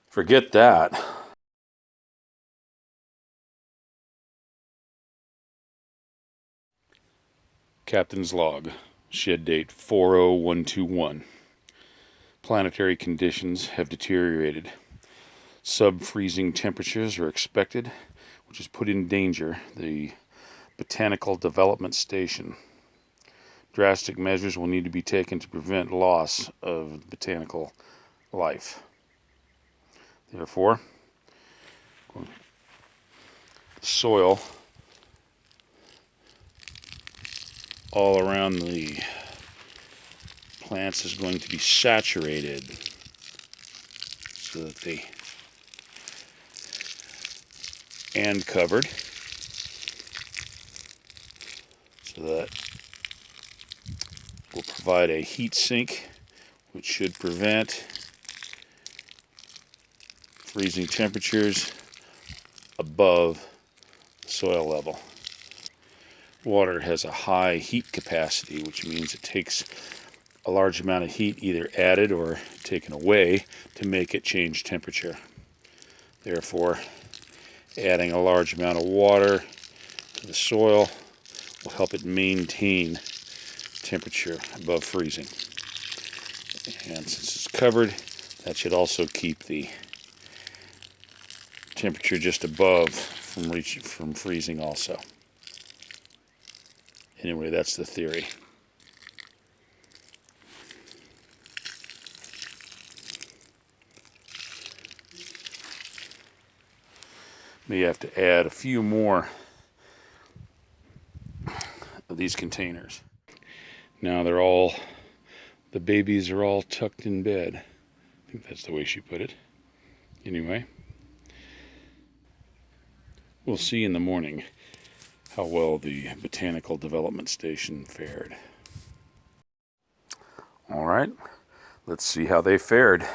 Forget that. Captain's log. Shed date 40121. Planetary conditions have deteriorated. Sub-freezing temperatures are expected, which has put in danger the Botanical Development Station. Drastic measures will need to be taken to prevent loss of botanical life. Therefore, soil all around the plants is going to be saturated so that they and covered so that will provide a heat sink which should prevent freezing temperatures above soil level. Water has a high heat capacity, which means it takes a large amount of heat either added or taken away to make it change temperature. Therefore, adding a large amount of water to the soil will help it maintain temperature above freezing. And since it's covered, that should also keep the temperature just above from freezing also. Anyway, that's the theory. May have to add a few more of these containers. Now the babies are all tucked in bed. I think that's the way she put it. Anyway, we'll see in the morning how well the Botanical Development Station fared. All right, let's see how they fared.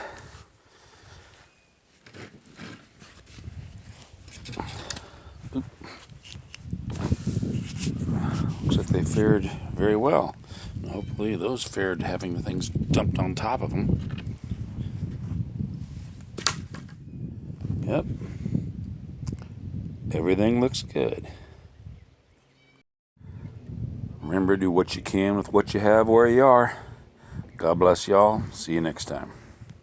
Looks like they fared very well. Hopefully those fared having the things dumped on top of them. Yep. Everything looks good. Remember, do what you can with what you have where you are. God bless y'all. See you next time.